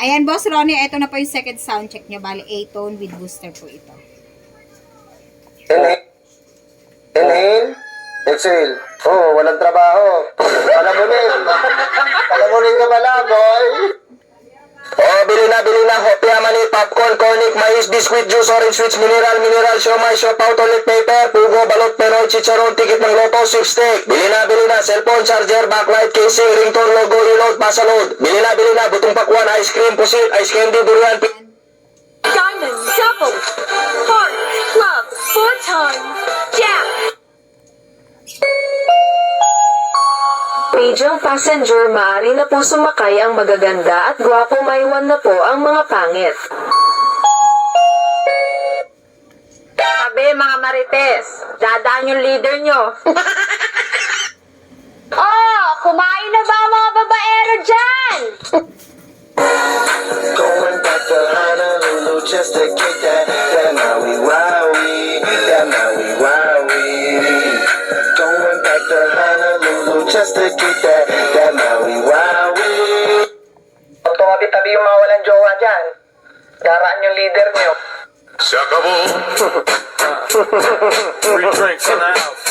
Ayan, Boss Ronnie, ito na po yung second sound check nyo. Bali, A-tone with booster po ito. Inhale. Inhale. Exhale. Oh, walang trabaho. Palamunin ka pala, boy. Oh, bili na, hopya, mani, popcorn, cornic, mais, biscuit, juice, orange sweets, mineral, siomay, siopaw, toilet paper, pugo, balot, penoy, chicharon, ticket ng loto, sweepstick. Bili na, cellphone, charger, backlight, casing, ringtone, logo, reload, pasaload. Bili na, butong pakwan, ice cream, pusit, ice candy, durian, Diamond, double, heart, club, 4 times, jack. Major passenger, maaari na po sumakay ang magaganda at gwapo, maiwan na po ang mga pangit. Sabi mga marites, dadaan yung leader nyo. Oh, kumain na ba ang mga babaero dyan? Going back to Honolulu just to get that Maui Wowie, that Maui Wowie. Going back to Honolulu just to get that Maui Wowie. Huwag tumabi-tabi yung mga walang jowa dyan. Daraan yung leader nyo. Se acabou. Free drinks in the house.